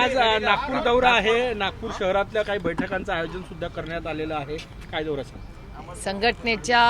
आज नागपूर दौरा आहे. नागपूर शहरातल्या काही बैठकांचं आयोजन सुद्धा करण्यात आलेलं आहे. काय दौरा सांग? संघटनेच्या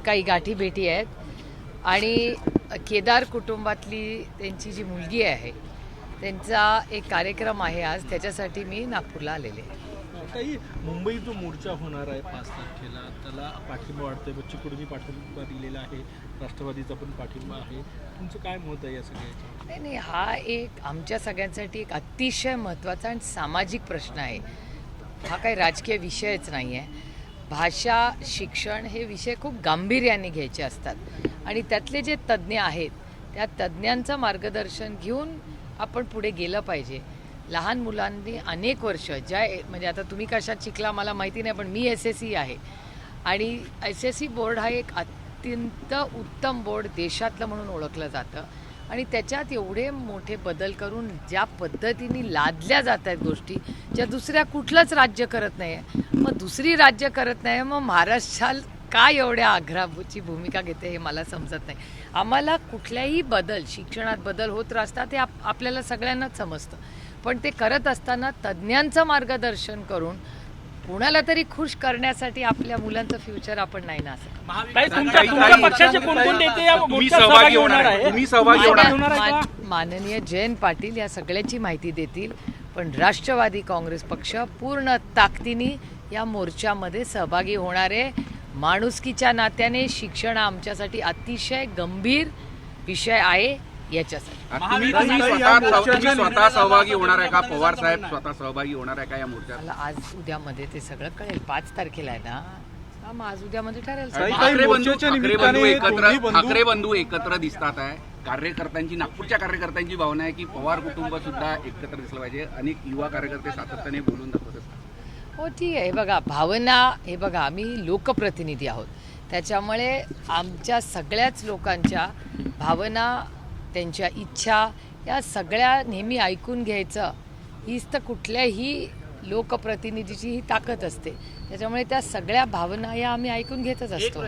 काही गाठी भेटी आहेत आणि केदार कुटुंबातली त्यांची जी मुलगी आहे त्यांचा एक कार्यक्रम आहे आज, त्याच्यासाठी मी नागपूरला आलेले आहे. काही मुंबईत जो मोर्चा होणार आहे 5 तारखेला, त्याला पाठिंबा वाटतोय. बच्चू कडूंनी पाठिंबा दिलेला आहे, राष्ट्रवादीचा पण पाठिंबा आहे. तुमचं काय मत आहे या सगळ्याचं? नाही, हा एक आमच्या सगळ्यांसाठी एक अतिशय महत्त्वाचा आणि सामाजिक प्रश्न आहे. हा काही राजकीय विषयच नाही आहे. भाषा, शिक्षण हे विषय खूप गांभीर्याने घ्यायचे असतात आणि त्यातले जे तज्ज्ञ आहेत त्या तज्ज्ञांचं मार्गदर्शन घेऊन आपण पुढे गेलं पाहिजे. लहान मुलांनी अनेक वर्ष म्हणजे आता तुम्ही कशात शिकला मला माहिती नाही, पण मी SSC आहे आणि SSC बोर्ड हा एक अत्यंत उत्तम बोर्ड देशातलं म्हणून ओळखलं जातं आणि त्याच्यात एवढे मोठे बदल करून ज्या पद्धतीने लादल्या जात आहेत गोष्टी ज्या दुसऱ्या कुठलंच राज्य करत नाही आहे, मग दुसरी राज्य करत नाही, मग महाराष्ट्राला काय एवढ्या आग्रहाची भूमिका घेते हे मला समजत नाही. आम्हाला कुठल्याही बदल, शिक्षणात बदल होत असतात हे आपल्याला सगळ्यांनाच समजतं, पण ते करत असताना तज्ज्ञांचं मार्गदर्शन करून कुणाला तरी खुश करण्यासाठी आपल्या मुलांचं फ्युचर आपण नाही ना असं. तुमच्या पक्षाचे कोण नेते या मोर्चात सहभागी होणार आहे? माननीय जयंत पाटील या सगळ्याची माहिती देतील, पण राष्ट्रवादी काँग्रेस पक्ष पूर्ण ताकदीने या मोर्चामध्ये सहभागी होणार आहे. माणुसकीच्या नात्याने शिक्षण आमच्यासाठी अतिशय गंभीर विषय आहे. याच्यासाठी तुम्ही स्वतः सहभागी होणार आहे का? पवार साहेब स्वतः सहभागी होणार आहे का या मोर्चात? मला आज उद्यामध्ये ते सगळं कळेल. 5 तारखेला आहे ना, मग आज उद्यामध्ये ठरेल. ठाकरे बंधू एकत्र दिसतात आहे. कार्यकर्त्यांची, नागपूरच्या कार्यकर्त्यांची भावना आहे की पवार कुटुंब सुद्धा एकत्र दिसलं पाहिजे. अनेक युवा कार्यकर्ते सातत्याने बोलून दाखवत असतात. हो ठीक आहे. बघा भावना, हे बघा आम्ही लोकप्रतिनिधी आहोत, त्याच्यामुळे आमच्या सगळ्याच लोकांच्या भावना, त्यांच्या इच्छा या सगळ्या नेहमी ऐकून घ्यायचं हीच तर कुठल्याही लोकप्रतिनिधीची ही ताकद असते. त्याच्यामुळे त्या सगळ्या भावना या आम्ही ऐकून घेतच असतो.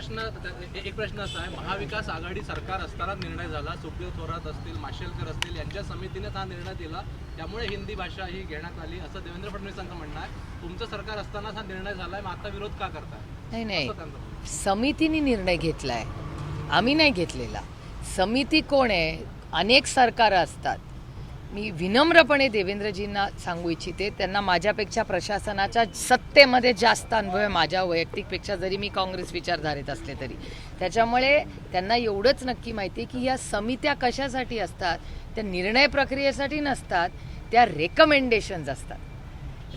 एक प्रश्न असा आहे, महाविकास आघाडी सरकार असताना निर्णय झाला, सुप्रिया थोरात असतील, माशेलकर असतील यांच्या समितीने हा निर्णय दिला, त्यामुळे हिंदी भाषा ही घेण्यात आली असं देवेंद्र फडणवीसांचं म्हणणं आहे. तुमचं सरकार असताना हा निर्णय झालाय, मग आता विरोध का करताय? नाही, समितीने निर्णय घेतलाय, आम्ही नाही घेतलेला. समिती कोण आहे? अनेक सरकारं असतात. मी विनम्रपणे देवेंद्रजींना सांगू इच्छिते, त्यांना माझ्यापेक्षा प्रशासनाच्या सत्तेमध्ये जास्त अनुभव आहे माझ्या वैयक्तिकपेक्षा, जरी मी काँग्रेस विचारधारेत असले तरी. त्याच्यामुळे त्यांना एवढंच नक्की माहिती आहे की या समित्या कशासाठी असतात. त्या निर्णय प्रक्रियेसाठी नसतात, त्या रेकमेंडेशन्स असतात.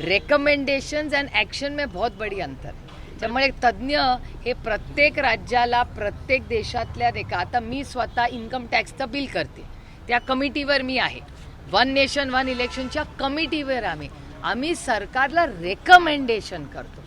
रेकमेंडेशन्स अँड ॲक्शन में बहुत बडी अंतर आहे. त्यामुळे तज्ज्ञ हे प्रत्येक राज्याला, प्रत्येक देशातल्या आता मी स्वतः इन्कम टॅक्सचं बिल करते, त्या कमिटीवर मी आहे. वन नेशन वन इलेक्शनच्या कमिटीवर आम्ही सरकारला रेकमेंडेशन करतो.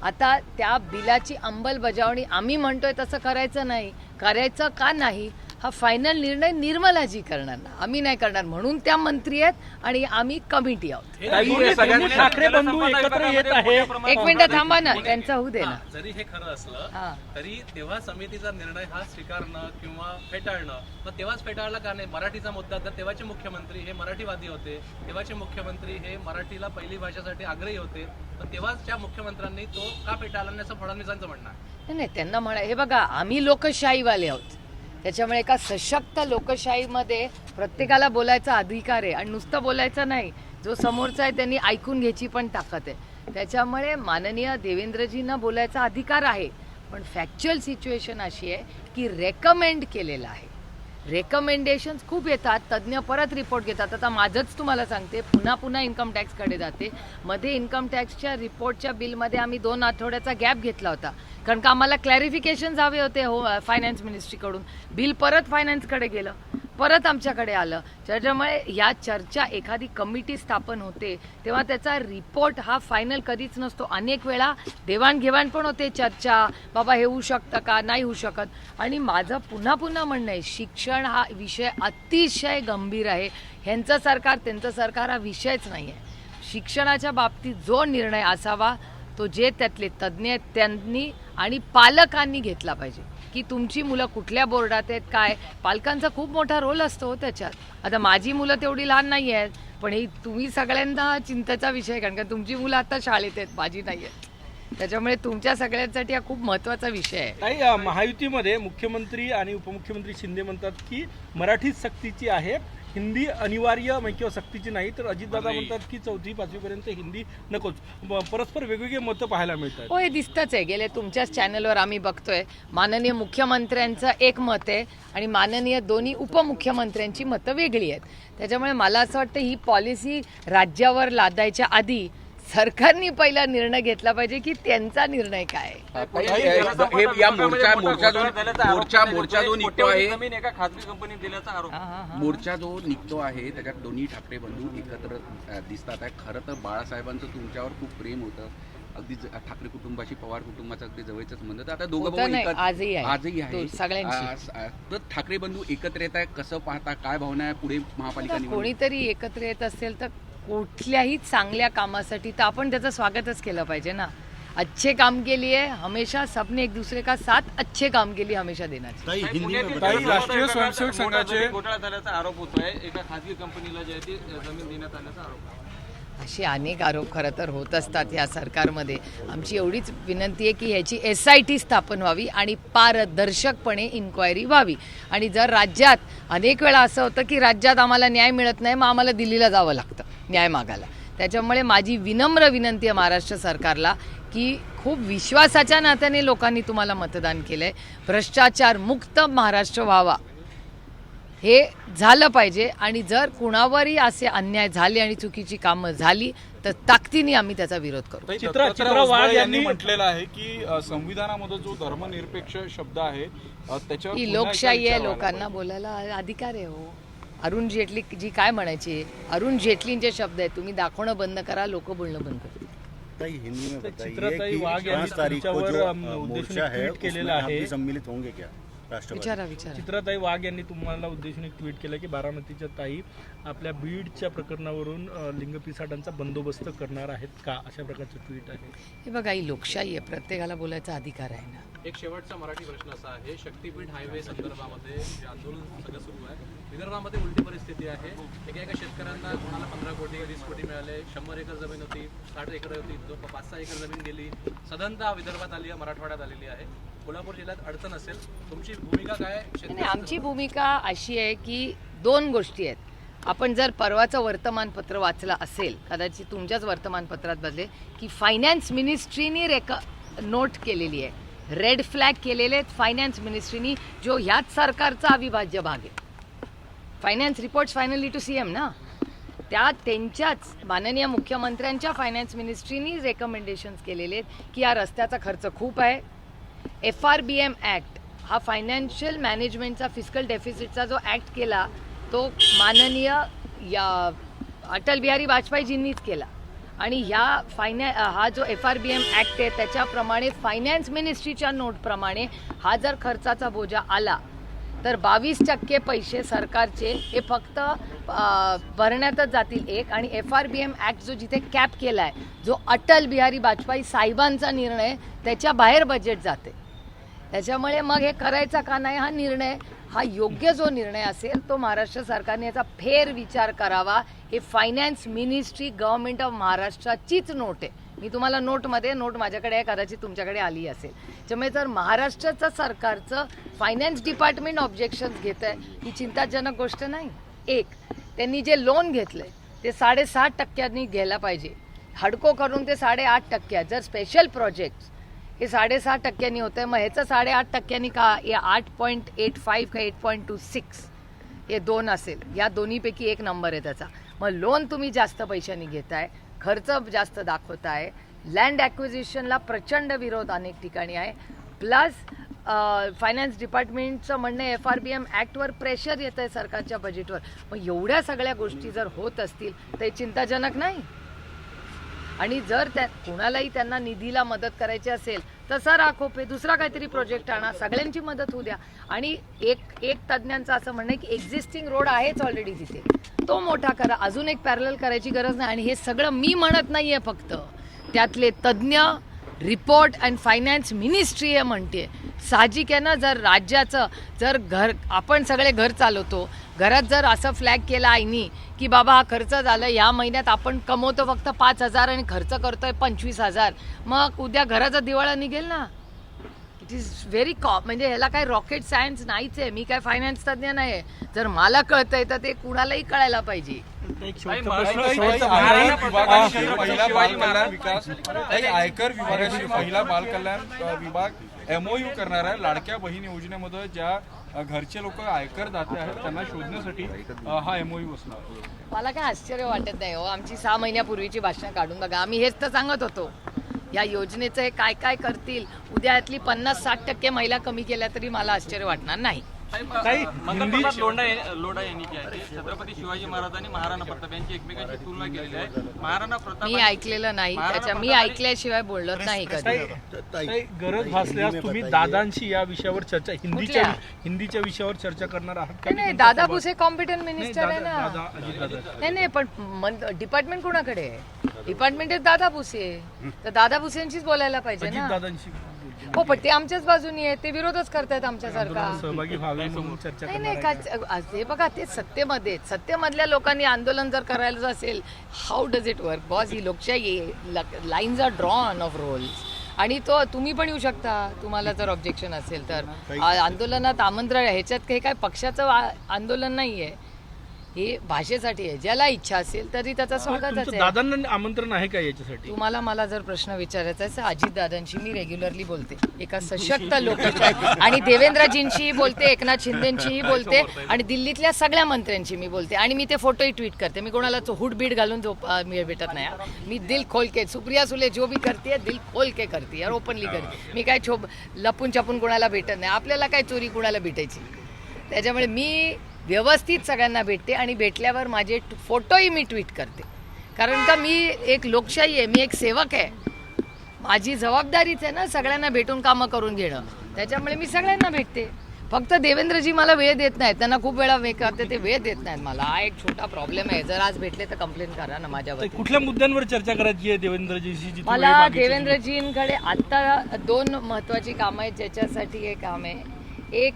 आता त्या बिलाची अंमलबजावणी आम्ही म्हणतोय तसं करायचं नाही, करायचं का नाही हा फायनल निर्णय निर्मलाजी करणार ना, आम्ही नाही करणार. म्हणून त्या मंत्री आहेत आणि आम्ही कमिटी आहोत. ठाकरे बंधू एकत्र येत आहे. एक मिनिट थांबा ना, त्यांचा होऊ दे ना. जरी हे खरं असलं तरी तेव्हा समितीचा निर्णय हा स्वीकारणं किंवा फेटाळणं, मग तेव्हाच फेटाळला का नाही? मराठीचा मुद्दा, तर तेव्हाचे मुख्यमंत्री हे मराठीवादी होते, तेव्हाचे मुख्यमंत्री हे मराठीला पहिली भाषेसाठी आग्रही होते, तर तेव्हाच्या मुख्यमंत्र्यांनी तो का फेटाळला नाही असं फडणवीसांचं म्हणणं आहे. नाही, त्यांना म्हणा, हे बघा आम्ही लोकशाहीवाले आहोत, त्याच्यामुळे एका सशक्त लोकशाहीमध्ये प्रत्येकाला बोलायचा अधिकार आहे आणि नुसतं बोलायचं नाही, जो समोरचा आहे त्यांनी ऐकून घ्यायची पण ताकद आहे. त्याच्यामुळे माननीय देवेंद्रजींना बोलायचा अधिकार आहे, पण फॅक्च्युअल सिच्युएशन अशी आहे की रेकमेंड केलेलं आहे. रेकमेंडेशन्स खूप येतात, तज्ज्ञ परत रिपोर्ट घेतात. आता माझंच तुम्हाला सांगते, पुन्हा इन्कम टॅक्सकडे जाते. मध्ये इन्कम टॅक्सच्या रिपोर्टच्या बिलमध्ये आम्ही 2 आठवड्याचा गॅप घेतला होता, कारण का आम्हाला क्लॅरिफिकेशन्स हवे होते फायनान्स मिनिस्ट्रीकडून. बिल परत फायनान्सकडे गेलं, परत आमच्याकडे आलं. त्याच्यामुळे या चर्चा, एखादी कमिटी स्थापन होते तेव्हा त्याचा रिपोर्ट हा फायनल कधीच नसतो. अनेक वेळा देवाणघेवाण पण होते, चर्चा, बाबा हे होऊ शकतं का, नाही होऊ शकत. आणि माझं पुन्हा म्हणणं आहे, शिक्षण हा विषय अतिशय गंभीर आहे. ह्यांचं सरकार त्यांचं सरकार हा विषयच नाही आहे. शिक्षणाच्या बाबतीत जो निर्णय असावा तो जे त्यातले तज्ज्ञ आहेत त्यांनी आणि पालकांनी घेतला पाहिजे की तुमची मुलं कुठल्या बोर्डात आहेत, काय. पालकांचा खूप मोठा रोल असतो त्याच्यात. आता माझी मुलं तेवढी लहान नाही आहेत, पण हे तुम्ही सगळ्यांना चिंतेचा विषय आहे, कारण का तुमची मुलं आता शाळेत आहेत, माझी नाही आहेत. त्याच्यामुळे तुमच्या सगळ्यांसाठी हा खूप महत्त्वाचा विषय आहे. नाही, महायुतीमध्ये मुख्यमंत्री आणि उपमुख्यमंत्री शिंदे म्हणतात की मराठी सक्तीची आहे, हिंदी अनिवार्य किंवा सक्तीची नाही. तर अजितदादा म्हणतात की 4वी 5वी पर्यंत हिंदी नकोच. परस्पर वेगवेगळे मतं पाहायला मिळतात. हो, हे दिसतंच आहे. गेले तुमच्याच चॅनलवर आम्ही बघतोय माननीय मुख्यमंत्र्यांचं एक मत आहे आणि माननीय दोन्ही उपमुख्यमंत्र्यांची मतं वेगळी आहेत. त्याच्यामुळे मला असं वाटतं ही पॉलिसी राज्यावर लादायच्या आधी सरकारने पहिला निर्णय घेतला पाहिजे की त्यांचा निर्णय काय आहे. हे या मोर्चा जो निघतो आहे, एका खासगी कंपनीत दिल्याचा आरोप. मोर्चा जो निघतो आहे त्याच्यात दोन्ही ठाकरे बंधू एकत्र दिसतात आहे. खरं तर बाळासाहेबांचं तुमच्यावर खूप प्रेम होतं, अगदी ठाकरे कुटुंबाशी पवार कुटुंबाचं अगदी जवळच म्हणत. आता दोघं भाऊ नाही, आजही आहे सगळ्यांची. तर ठाकरे बंधू एकत्र येत आहे, कसं पाहता, काय भावना आहे पुढे महापालिका निवडणूक? कोणीतरी एकत्र येत असेल तर कुठल्याही चांगल्या कामासाठी तर आपण त्याचं स्वागतच केलं पाहिजे ना. अच्छे काम के लिए हमेशा सबने एक दूसरे का साथ अच्छे काम के लिए हमेशा देना चाहिए. राष्ट्रीय स्वयंसेवक संघाचे घोटाळा झाल्याचा आरोप होतोय, एका खासगी कंपनीला जे आहे ती जमीन देण्यात आल्याचा आरोप. असे अनेक आरोप खरं तर होत असतात या सरकारमध्ये. आमची एवढीच विनंती आहे की ह्याची SIT स्थापन व्हावी आणि पारदर्शकपणे इन्क्वायरी व्हावी. आणि जर राज्यात अनेक वेळा असं होतं की राज्यात आम्हाला न्याय मिळत नाही, मग आम्हाला दिल्लीला जावं लागतं न्याय मागायला. त्याच्यामुळे माझी विनम्र विनंती आहे महाराष्ट्र सरकारला की खूप विश्वासाच्या नात्याने लोकांनी तुम्हाला मतदान केलंय, भ्रष्टाचार मुक्त महाराष्ट्र व्हावा हे झालं पाहिजे. आणि जर कुणावरही असे अन्याय झाले आणि चुकीची कामं झाली तर ताकदीने आम्ही त्याचा विरोध करू. चित्रा वाघ यांनी म्हटलेलं आहे की संविधानामध्ये जो धर्मनिरपेक्ष शब्द आहे त्याच्यावर ही लोकशाही आहे, लोकांना बोलायला अधिकार आहे. हो, अरुण जेटली जी काय म्हणायची, अरुण जेटलींचे शब्द आहेत, तुम्ही दाखवणं बंद करा, लोक बोलणं बंद करा. हिंदी में चित्राताई बताइए वाघ कि यांनी 5 तारीख को तुमच्यावर जो उद्देशून मोर्चा एक है ट्वीट केलेलं उसमें आप आहे. भी सम्मिलित होंगे क्या राष्ट्रवादी? विचारा. चित्राताई वाघ यांनी तुम्हाला उद्देशून एक ट्विट केलं की बारामतीच्या ताई आपल्या बीडच्या प्रकरणावरून लिंगपिसाटांचा बंदोबस्त करणार आहेत का, अशा प्रकारचं ट्विट आहे. हे बघा, ही लोकशाही आहे, प्रत्येकाला बोलायचा अधिकार आहे ना. एक शेवटचा मराठी प्रश्न असा आहे, शक्तीपीठ हायवे संदर्भामध्ये जे आंदोलन सगळं सुरू आहे, विदर्भामध्ये उलटी परिस्थिती आहे. एका शेतकऱ्यांना कोणाला 15 कोटी 20 कोटी मिळाले, 100 एकर जमीन होती, 60 एकर होती, 5-6 एकर जमीन गेली. सदनता विदर्भात आली आहे, मराठवाड्यात आलेली आहे. कोल्हापूर जिल्ह्यात अडचण असेल, तुमची भूमिका काय? नाही, आमची भूमिका अशी आहे की 2 गोष्टी आहेत. आपण जर परवाचं वर्तमानपत्र वाचलं असेल, कदाचित तुमच्याच वर्तमानपत्रात बदले, की फायनान्स मिनिस्ट्रीनी नोट केलेली आहे, रेड फ्लॅग केलेले आहेत फायनान्स मिनिस्ट्रीनी, जो ह्याच सरकारचा अविभाज्य भाग आहे. Finance reports finally to CM ना, त्या त्यांच्याच माननीय मुख्यमंत्र्यांच्या फायनान्स मिनिस्ट्रीनी रेकमेंडेशन्स केलेले आहेत की या रस्त्याचा खर्च खूप आहे. FRBM ॲक्ट हा फायनान्शियल मॅनेजमेंटचा फिस्कल डेफिसिटचा जो ॲक्ट केला तो माननीय अटल बिहारी वाजपेयीजींनीच केला. आणि हा जो FRBM ॲक्ट आहे त्याच्याप्रमाणे फायनान्स मिनिस्ट्रीच्या नोटप्रमाणे हा जर खर्चाचा बोजा आला तर 22% पैसे सरकारचे हे फक्त भरण्यातच जातील. एक आणि FRBM ॲक्ट जो जिथे कॅप केला आहे, जो अटल बिहारी वाजपेयी साहेबांचा निर्णय, त्याच्या बाहेर बजेट जाते. त्याच्यामुळे मग हे करायचा का नाही हा निर्णय, हा योग्य जो निर्णय असेल तो महाराष्ट्र सरकारने याचा फेर विचार करावा. हे फायनान्स मिनिस्ट्री गव्हर्नमेंट ऑफ महाराष्ट्राचीच नोट आहे. मी तुम्हाला नोट माझ्याकडे आहे, कदाचित तुमच्याकडे आली असेल. त्यामुळे जर महाराष्ट्राचं सरकारचं फायनान्स डिपार्टमेंट ऑब्जेक्शन्स घेत आहे ही चिंताजनक गोष्ट नाही. एक, त्यांनी जे लोन घेतलंय ते 6.5% घ्यायला पाहिजे, हडको करून ते 8.5%. जर स्पेशल प्रोजेक्ट हे 6.5% होत आहे, मग ह्याचं 8.5% का, या 8.85 का 8.26 हे 2 असेल. या दोन्हीपैकी एक नंबर आहे त्याचा. मग लोन तुम्ही जास्त पैशांनी घेताय, खर्च जास्त दाखवताय, लँड ॲक्विजिशनला प्रचंड विरोध अनेक ठिकाणी आहे, प्लस फायनान्स डिपार्टमेंटचं म्हणणं FRBM ॲक्टवर प्रेशर येतं आहे सरकारच्या बजेटवर. मग एवढ्या सगळ्या गोष्टी जर होत असतील तर हे चिंताजनक नाही. आणि जर कुणालाही त्यांना निधीला मदत करायची असेल तर सर आखोपे दुसरा काहीतरी प्रोजेक्ट आणा, सगळ्यांची मदत होऊ द्या. आणि एक तज्ज्ञांचं असं म्हणणं आहे की एक्झिस्टिंग रोड आहेच ऑलरेडी तिथे, तो मोठा करा, अजून एक पॅरलल करायची गरज नाही. आणि हे सगळं मी म्हणत नाही आहे, फक्त त्यातले तज्ज्ञ, रिपोर्ट अँड फायनान्स मिनिस्ट्री हे म्हणते. साहजिक आहे ना, जर राज्याचं जर आपण सगळे घर चालवतो, घरात जर असं फ्लॅग केला आईनी की बाबा हा खर्च झाला, या महिन्यात आपण कमवतो फक्त 5,000 आणि खर्च करतोय 25,000, मग उद्या घराचा दिवाळा निघेल ना. इट इज व्हेरी म्हणजे ह्याला काय रॉकेट सायन्स नाहीच आहे. मी काय फायनान्स तज्ज्ञ नाही आहे. जर मला कळतंय तर ते कुणालाही कळायला पाहिजे. आयकर विभागाशी महिला बाल कल्याण विभाग MOU करणार आहे. लाडक्या बहीण योजनेमध्ये ज्या घरचे लोक आयकर दाते आहेत त्यांना शोधण्यासाठी हा MOU असणार. मला काय आश्चर्य वाटत नाही हो. आमची 6 महिन्यापूर्वीची भाषणं काढून बघा. आम्ही हेच तर सांगत होतो, या योजनेचं हे काय काय करतील. उद्या यातली 50-60% महिला कमी केल्या तरी मला आश्चर्य वाटणार नाही. मंगलप्रभात लोढा यांनी जे आहे ते छत्रपती शिवाजी महाराज आणि महाराणा प्रताप यांची एकमेकांची तुलना केलेली आहे. महाराणा प्रताप मी ऐकलेलं नाही, त्याच्या मी ऐकल्याशिवाय बोलत नाही कधी. काही गरज भासल्यास तुम्ही दादांशी या विषयावर चर्चा हिंदीच्या विषयावर चर्चा करणार आहात का? नाही, दादा भुसे कॉम्पिटंट मिनिस्टर आहे ना. अजितदादा नाही पण डिपार्टमेंट कोणाकडे आहे? डिपार्टमेंट दादा भुसे, तर दादा भुसेंशीच बोलायला पाहिजे ना. अजितदादांशी हो, पण ते आमच्याच बाजूनी आहे. ते विरोधच करतायत आमच्यासारखा. सहभागी व्हावे म्हणून चर्चा नाही करणार नाही आहे. हे बघा, ते सत्तेमधल्या लोकांनी आंदोलन जर करायचं असेल, how does it work boss? ही लोकशाही, lines are drawn of roles. आणि तो तुम्ही पण येऊ शकता, तुम्हाला जर ऑब्जेक्शन असेल तर. आंदोलनात आमंत्रण, ह्याच्यात काही काय पक्षाचं आंदोलन नाहीये, हे भाषेसाठी आहे. ज्याला इच्छा असेल तरी त्याचा स्वागतच तुमचं आहे. दादांना आमंत्रण आहे का याच्यासाठी? तुम्हाला मला जर प्रश्न विचारायचा आहे, अजितदादांशी मी रेग्युलरली बोलते, एका सशक्त लोकांच्या, आणि देवेंद्रजींशीही बोलते, एकनाथ शिंदेंशीही बोलते, आणि दिल्लीतल्या सगळ्या मंत्र्यांशी मी बोलते. आणि मी ते फोटोही ट्विट करते. मी कोणाला हुड बीड घालून मी भेटत नाही. मी दिल खोल के, सुप्रिया सुले जो भी करते दिल खोल के करते और ओपनली करते. मी काय लपून छपून कोणाला भेटत नाही. आपल्याला काय चोरी कोणाला भेटायची. त्याच्यामुळे मी व्यवस्थित सगळ्यांना भेटते, आणि भेटल्यावर माझे फोटोही मी ट्विट करते. कारण का मी एक लोकशाही आहे, मी एक सेवक आहे. माझी जबाबदारीच आहे ना सगळ्यांना भेटून कामं करून घेणं. त्याच्यामुळे मी सगळ्यांना भेटते. फक्त देवेंद्रजी मला वेळ देत नाहीत. त्यांना खूप वेळा करते, ते वेळ देत नाहीत मला. हा एक छोटा प्रॉब्लेम आहे. जर आज भेटले तर कंप्लेंट करा ना माझ्यावर. कुठल्या मुद्द्यांवर चर्चा करायची आहे देवेंद्रजींशी? मला देवेंद्रजींकडे आता 2 महत्त्वाची कामं आहेत, ज्याच्यासाठी हे काम आहे. एक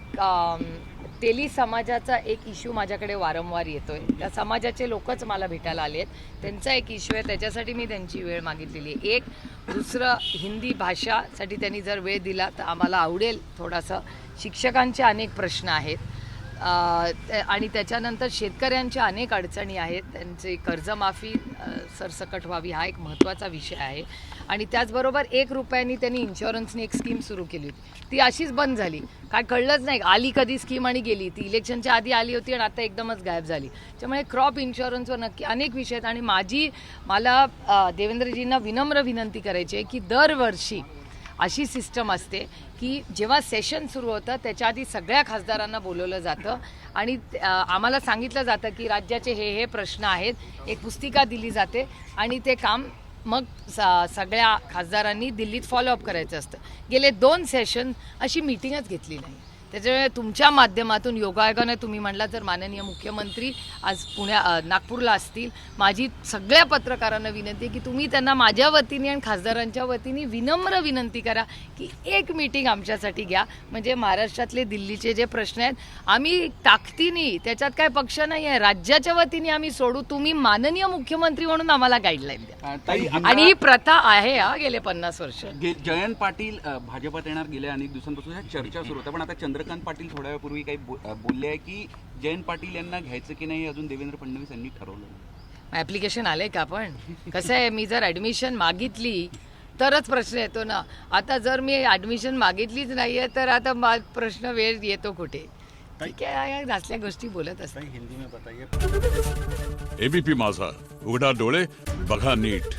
तेली समाजाचा एक इश्यू माझ्याकडे वारंवार येतोय. त्या समाजाचे लोकच मला भेटायला आले आहेत. त्यांचा एक इश्यू आहे, त्याच्यासाठी मी त्यांची वेळ मागितलेली आहे. दुसरं हिंदी भाषासाठी त्यांनी जर वेळ दिला तर आम्हाला आवडेल थोडासा. शिक्षकांचे अनेक प्रश्न आहेत, आणि त्याच्यानंतर शेतकऱ्यांच्या अनेक अडचणी आहेत. त्यांची कर्जमाफी सरसकट व्हावी हा एक महत्त्वाचा विषय आहे. आणि त्याचबरोबर 1 रुपयानी त्यांनी इन्शुरन्सनी एक स्कीम सुरू केली होती, ती अशीच बंद झाली. काय कळलंच नाही, आली कधी स्कीम आणि गेली. ती इलेक्शनच्या आधी आली होती आणि आता एकदमच गायब झाली. त्यामुळे क्रॉप इन्शुरन्सवर नक्की अनेक विषय आहेत. आणि मला देवेंद्रजींना विनम्र विनंती करायची आहे की दरवर्षी अशी सिस्टम असते की जेव्हा सेशन सुरू होतं त्याच्या आधी सगळ्या खासदारांना बोलवलं जातं, आणि आम्हाला सांगितलं जातं की राज्याचे हे प्रश्न आहेत. एक पुस्तिका दिली जाते, आणि ते काम मग सगळ्या खासदारांनी दिल्लीत फॉलोअप करायचं असतं. गेले 2 सेशन अशी मीटिंगच घेतली नाही. त्याच्यामुळे तुमच्या माध्यमातून योगायोगाने तुम्ही म्हणला तर माननीय मुख्यमंत्री आज नागपूरला असतील. माझी सगळ्या पत्रकारांना विनंती आहे की तुम्ही त्यांना माझ्या वतीने आणि खासदारांच्या वतीने विनम्र विनंती करा की एक मीटिंग आमच्यासाठी घ्या. म्हणजे महाराष्ट्रातले दिल्लीचे जे प्रश्न आहेत आम्ही ताकदीने, त्याच्यात काय पक्ष नाही आहे, राज्याच्या वतीने आम्ही सोडू. तुम्ही माननीय मुख्यमंत्री म्हणून आम्हाला गाईडलाईन द्या. आणि ही प्रथा आहे गेले 50 वर्ष. जयंत पाटील भाजपात येणार गेल्या अनेक दिवसांपासून ह्या चर्चा सुरू होत्या. पण आता चंद्रकांत पाटील थोड्या वेळापूर्वी काही बोलले आहे की जयंत पाटील यांना घ्यायचं की नाही अजून देवेंद्र फडणवीस यांनी ठरवलं. ऍप्लिकेशन आलंय का? पण कसं आहे, मी जर ऍडमिशन मागितली तरच प्रश्न येतो ना. आता जर मी ऍडमिशन मागितलीच नाहीये तर आता प्रश्न वेळ येतो कुठे? ठीक आहे, असल्या गोष्टी बोलत असतात. हिंदी में बताइए. एबीपी माझा, उघडा डोळे बघा नीट.